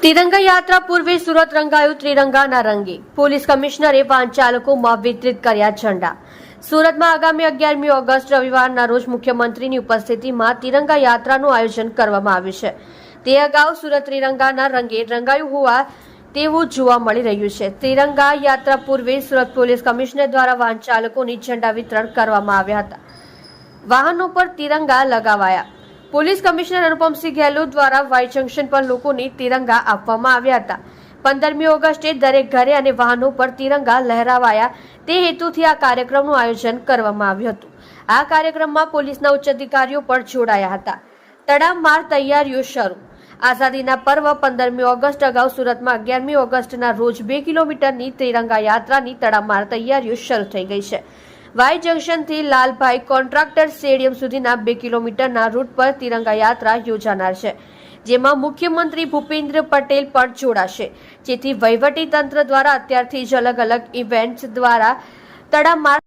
तिरंगा यात्रा पूर्वे सूरत रंगायु त्रिरंगाना रंगे पोलीस कमिश्नरे वाहन चालकोમાં વિતરિત કર્યા ઝંડા। સુરતમાં આગામી 11મી ઓગસ્ટ રવિવારના રોજ મુખ્યમંત્રીની ઉપસ્થિતિમાં તિરંગા યાત્રાનું આયોજન કરવામાં આવ્યું છે। તે અગાઉ સુરત ત્રિરંગાના રંગે રંગાયું હોવા તેવું જોવા મળી રહ્યું છે। તિરંગા યાત્રા પૂર્વે સુરત પોલીસ કમિશનર દ્વારા વાહન ચાલકોની ઝંડા વિતરણ કરવામાં આવ્યા હતા। વાહનો પર તિરંગા લગાવાયા। પોલીસ કમિશનર અનુપમસિંહ ગેહલોત દ્વારા વાય જંકશન પર લોકોને તિરંગા આપવામાં આવ્યા હતા। 15મી ઓગસ્ટે દરેક ઘરે અને વાહનો પર તિરંગા લહેરાવાયા તે હેતુથી આ કાર્યક્રમનું આયોજન કરવામાં આવ્યું હતું। આ કાર્યક્રમમાં પોલીસના ઉચ્ચ અધિકારીઓ પણ જોડાયા હતા। તડામાર તૈયારીઓ શરૂ। આઝાદીના પર્વ 15મી ઓગસ્ટ અગાઉ સુરતમાં 11મી ઓગસ્ટના રોજ 2 કિલોમીટરની ત્રિરંગા યાત્રાની તડામાર તૈયારીઓ શરૂ થઈ ગઈ છે। વાય જંકશનથી લાલભાઈ કોન્ટ્રાક્ટર સ્ટેડિયમ સુધીના 2 કિલોમીટરના રૂટ પર તિરંગા યાત્રા યોજાનાર છે, જેમાં મુખ્યમંત્રી ભૂપેન્દ્ર પટેલ પણ જોડાશે, જેથી વહીવટી તંત્ર દ્વારા અત્યારથી જ અલગ અલગ ઇવેન્ટ્સ દ્વારા તડામાર